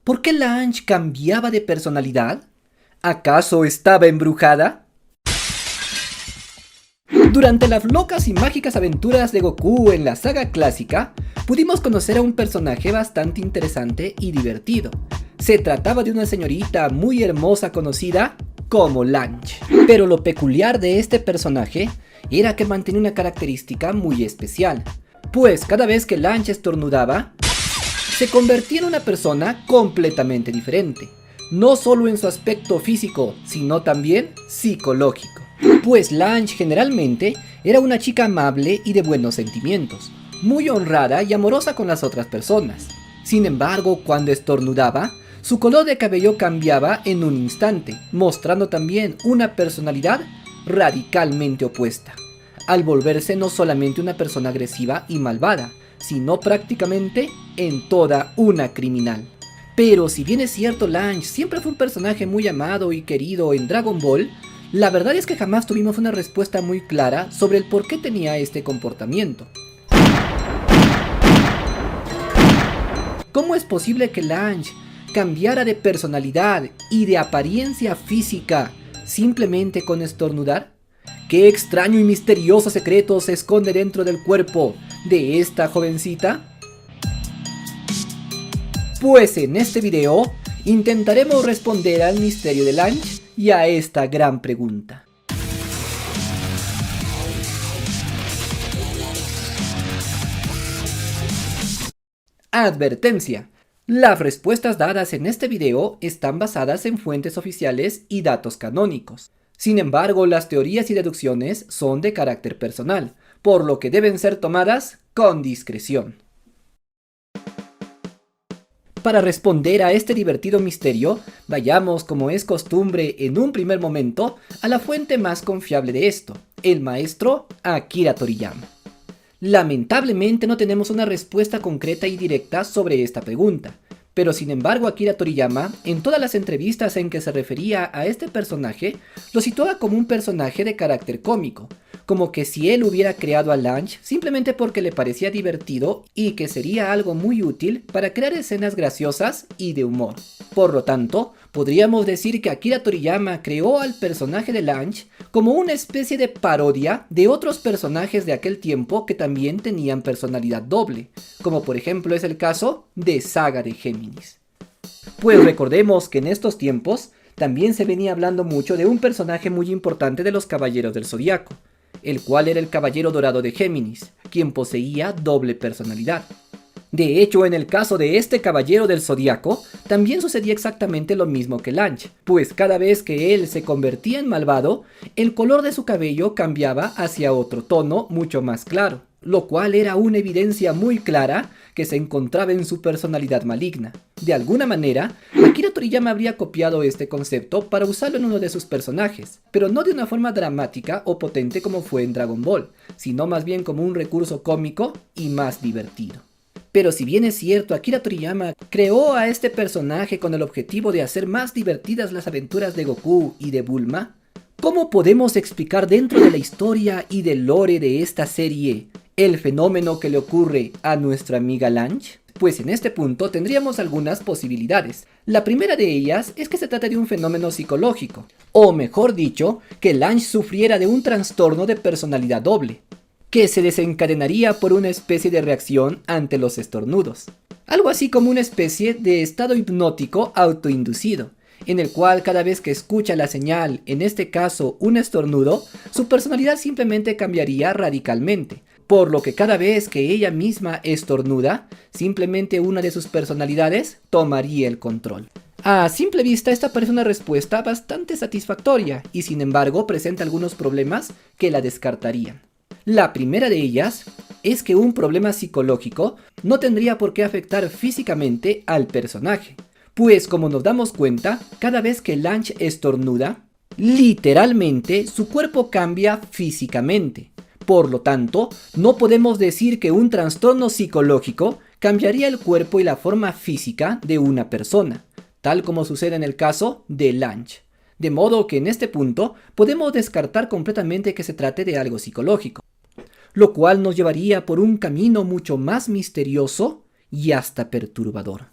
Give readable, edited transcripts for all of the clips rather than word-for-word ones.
¿Por qué Lange cambiaba de personalidad? ¿Acaso estaba embrujada? Durante las locas y mágicas aventuras de Goku en la saga clásica, pudimos conocer a un personaje bastante interesante y divertido. Se trataba de una señorita muy hermosa conocida como Lange. Pero lo peculiar de este personaje era que mantenía una característica muy especial, pues cada vez que Lange estornudaba, se convertía en una persona completamente diferente, no solo en su aspecto físico, sino también psicológico. Pues Lange generalmente era una chica amable y de buenos sentimientos, muy honrada y amorosa con las otras personas. Sin embargo, cuando estornudaba, su color de cabello cambiaba en un instante, mostrando también una personalidad radicalmente opuesta, al volverse no solamente una persona agresiva y malvada, sino prácticamente en toda una criminal. Pero si bien es cierto, Lange siempre fue un personaje muy amado y querido en Dragon Ball, la verdad es que jamás tuvimos una respuesta muy clara sobre el por qué tenía este comportamiento. ¿Cómo es posible que Lange cambiara de personalidad y de apariencia física simplemente con estornudar? ¿Qué extraño y misterioso secreto se esconde dentro del cuerpo de esta jovencita? Pues en este video intentaremos responder al misterio de Lange y a esta gran pregunta. Advertencia: las respuestas dadas en este video están basadas en fuentes oficiales y datos canónicos. Sin embargo, las teorías y deducciones son de carácter personal, por lo que deben ser tomadas con discreción. Para responder a este divertido misterio, vayamos, como es costumbre en un primer momento, a la fuente más confiable de esto, el maestro Akira Toriyama. Lamentablemente no tenemos una respuesta concreta y directa sobre esta pregunta, pero sin embargo Akira Toriyama, en todas las entrevistas en que se refería a este personaje, lo situaba como un personaje de carácter cómico, como que si él hubiera creado a Lange simplemente porque le parecía divertido y que sería algo muy útil para crear escenas graciosas y de humor. Por lo tanto, podríamos decir que Akira Toriyama creó al personaje de Lange como una especie de parodia de otros personajes de aquel tiempo que también tenían personalidad doble, como por ejemplo es el caso de Saga de Géminis. Pues recordemos que en estos tiempos también se venía hablando mucho de un personaje muy importante de los Caballeros del Zodiaco, el cual era el Caballero Dorado de Géminis, quien poseía doble personalidad. De hecho, en el caso de este Caballero del Zodiaco, también sucedía exactamente lo mismo que Lange, pues cada vez que él se convertía en malvado, el color de su cabello cambiaba hacia otro tono mucho más claro, lo cual era una evidencia muy clara que se encontraba en su personalidad maligna. De alguna manera, Akira Toriyama habría copiado este concepto para usarlo en uno de sus personajes, pero no de una forma dramática o potente como fue en Dragon Ball, sino más bien como un recurso cómico y más divertido. Pero si bien es cierto, Akira Toriyama creó a este personaje con el objetivo de hacer más divertidas las aventuras de Goku y de Bulma, ¿cómo podemos explicar dentro de la historia y del lore de esta serie el fenómeno que le ocurre a nuestra amiga Lange? Pues en este punto tendríamos algunas posibilidades. La primera de ellas es que se trata de un fenómeno psicológico, o mejor dicho, que Lange sufriera de un trastorno de personalidad doble, que se desencadenaría por una especie de reacción ante los estornudos. Algo así como una especie de estado hipnótico autoinducido, en el cual cada vez que escucha la señal, en este caso un estornudo, su personalidad simplemente cambiaría radicalmente, por lo que cada vez que ella misma estornuda, simplemente una de sus personalidades tomaría el control. A simple vista esta parece una respuesta bastante satisfactoria y sin embargo presenta algunos problemas que la descartarían. La primera de ellas es que un problema psicológico no tendría por qué afectar físicamente al personaje, pues como nos damos cuenta, cada vez que Lange estornuda, literalmente su cuerpo cambia físicamente. Por lo tanto, no podemos decir que un trastorno psicológico cambiaría el cuerpo y la forma física de una persona, tal como sucede en el caso de Lange. De modo que en este punto podemos descartar completamente que se trate de algo psicológico, lo cual nos llevaría por un camino mucho más misterioso y hasta perturbador.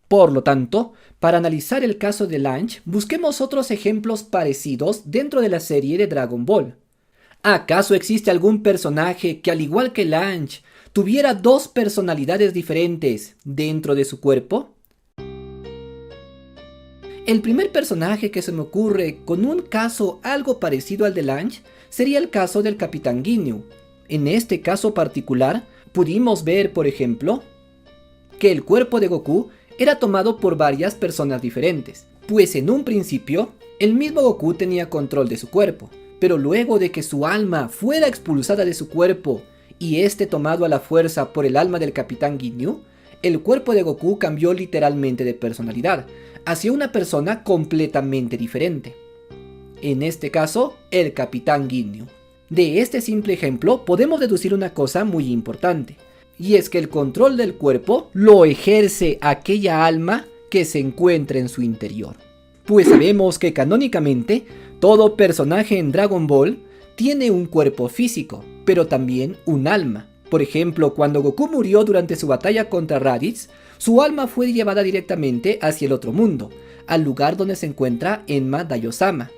Por lo tanto, para analizar el caso de Lange, busquemos otros ejemplos parecidos dentro de la serie de Dragon Ball. ¿Acaso existe algún personaje que, al igual que Lange, tuviera dos personalidades diferentes dentro de su cuerpo? El primer personaje que se me ocurre con un caso algo parecido al de Lange sería el caso del Capitán Ginyu. En este caso particular, pudimos ver, por ejemplo, que el cuerpo de Goku era tomado por varias personas diferentes, pues en un principio, el mismo Goku tenía control de su cuerpo, pero luego de que su alma fuera expulsada de su cuerpo y este tomado a la fuerza por el alma del Capitán Ginyu, el cuerpo de Goku cambió literalmente de personalidad, hacia una persona completamente diferente. En este caso, el Capitán Ginyu. De este simple ejemplo podemos deducir una cosa muy importante, y es que el control del cuerpo lo ejerce aquella alma que se encuentra en su interior. Pues sabemos que canónicamente todo personaje en Dragon Ball tiene un cuerpo físico, pero también un alma. Por ejemplo, cuando Goku murió durante su batalla contra Raditz, su alma fue llevada directamente hacia el otro mundo, al lugar donde se encuentra Enma Daiyosama.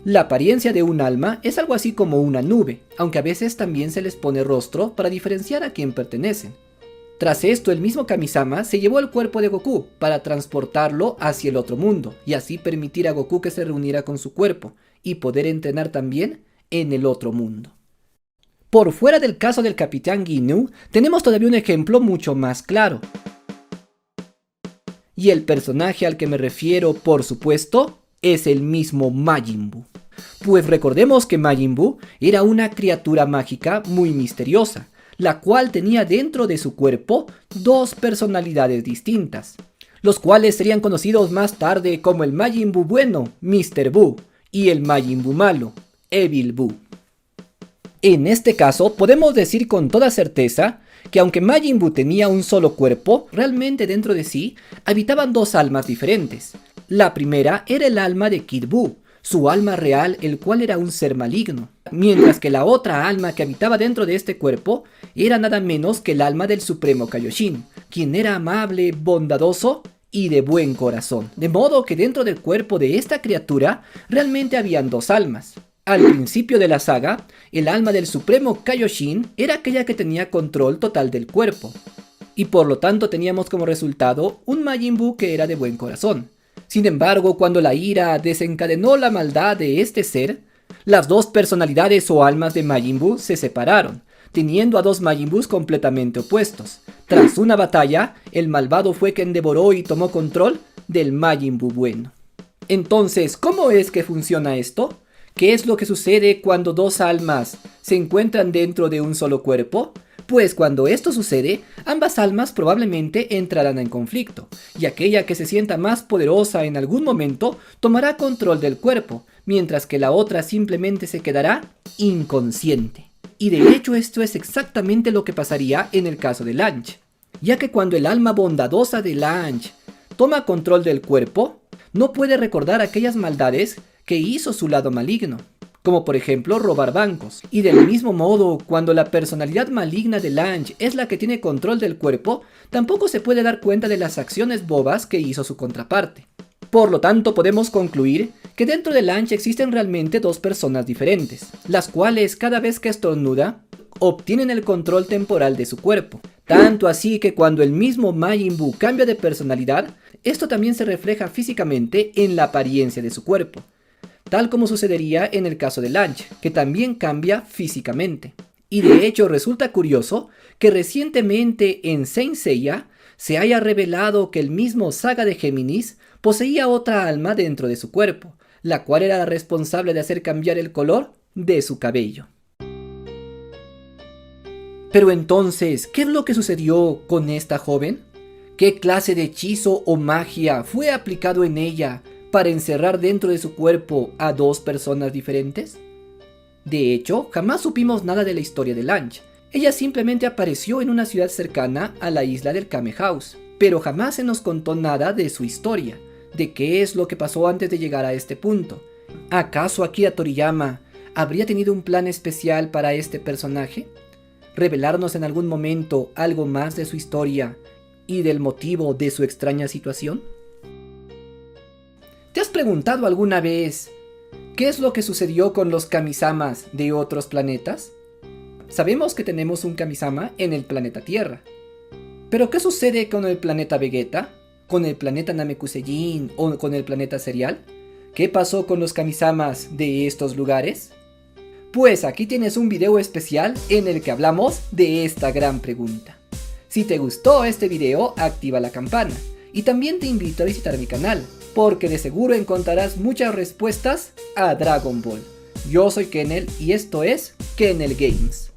La apariencia de un alma es algo así como una nube, aunque a veces también se les pone rostro para diferenciar a quién pertenecen. Tras esto, el mismo Kamisama se llevó el cuerpo de Goku para transportarlo hacia el otro mundo, y así permitir a Goku que se reuniera con su cuerpo, y poder entrenar también en el otro mundo. Por fuera del caso del Capitán Ginyu, tenemos todavía un ejemplo mucho más claro. Y el personaje al que me refiero, por supuesto, es el mismo Majin Buu. Pues recordemos que Majin Buu era una criatura mágica muy misteriosa, la cual tenía dentro de su cuerpo dos personalidades distintas, los cuales serían conocidos más tarde como el Majin Buu bueno, Mr. Buu, y el Majin Buu malo, Evil Buu. En este caso, podemos decir con toda certeza que aunque Majin Buu tenía un solo cuerpo, realmente dentro de sí habitaban dos almas diferentes. La primera era el alma de Kid Buu, su alma real, el cual era un ser maligno, mientras que la otra alma que habitaba dentro de este cuerpo era nada menos que el alma del Supremo Kaioshin, quien era amable, bondadoso y de buen corazón. De modo que dentro del cuerpo de esta criatura realmente habían dos almas. Al principio de la saga, el alma del Supremo Kaioshin era aquella que tenía control total del cuerpo, y por lo tanto teníamos como resultado un Majin Buu que era de buen corazón. Sin embargo, cuando la ira desencadenó la maldad de este ser, las dos personalidades o almas de Majin Buu se separaron, teniendo a dos Majin Buus completamente opuestos. Tras una batalla, el malvado fue quien devoró y tomó control del Majin Buu bueno. Entonces, ¿cómo es que funciona esto? ¿Qué es lo que sucede cuando dos almas se encuentran dentro de un solo cuerpo? Pues cuando esto sucede, ambas almas probablemente entrarán en conflicto, y aquella que se sienta más poderosa en algún momento tomará control del cuerpo, mientras que la otra simplemente se quedará inconsciente. Y de hecho esto es exactamente lo que pasaría en el caso de Lange, ya que cuando el alma bondadosa de Lange toma control del cuerpo, no puede recordar aquellas maldades que hizo su lado maligno, como por ejemplo robar bancos. Y del mismo modo, cuando la personalidad maligna de Lange es la que tiene control del cuerpo, tampoco se puede dar cuenta de las acciones bobas que hizo su contraparte. Por lo tanto, podemos concluir que dentro de Lange existen realmente dos personas diferentes, las cuales cada vez que estornuda, obtienen el control temporal de su cuerpo. Tanto así que cuando el mismo Majin Buu cambia de personalidad, esto también se refleja físicamente en la apariencia de su cuerpo, tal como sucedería en el caso de Lange, que también cambia físicamente. Y de hecho resulta curioso que recientemente en Saint Seiya se haya revelado que el mismo Saga de Géminis poseía otra alma dentro de su cuerpo, la cual era la responsable de hacer cambiar el color de su cabello. Pero entonces, ¿qué es lo que sucedió con esta joven? ¿Qué clase de hechizo o magia fue aplicado en ella para encerrar dentro de su cuerpo a dos personas diferentes? De hecho, jamás supimos nada de la historia de Lange. Ella simplemente apareció en una ciudad cercana a la isla del Kame House, pero jamás se nos contó nada de su historia, de qué es lo que pasó antes de llegar a este punto. ¿Acaso Akira Toriyama habría tenido un plan especial para este personaje? ¿Revelarnos en algún momento algo más de su historia y del motivo de su extraña situación? ¿Te has preguntado alguna vez qué es lo que sucedió con los Kamisamas de otros planetas? Sabemos que tenemos un Kamisama en el planeta Tierra. ¿Pero qué sucede con el planeta Vegeta? ¿Con el planeta Namekusei o con el planeta Serial? ¿Qué pasó con los Kamisamas de estos lugares? Pues aquí tienes un video especial en el que hablamos de esta gran pregunta. Si te gustó este video, activa la campana. Y también te invito a visitar mi canal, porque de seguro encontrarás muchas respuestas a Dragon Ball. Yo soy Kennel y esto es Kennel Games.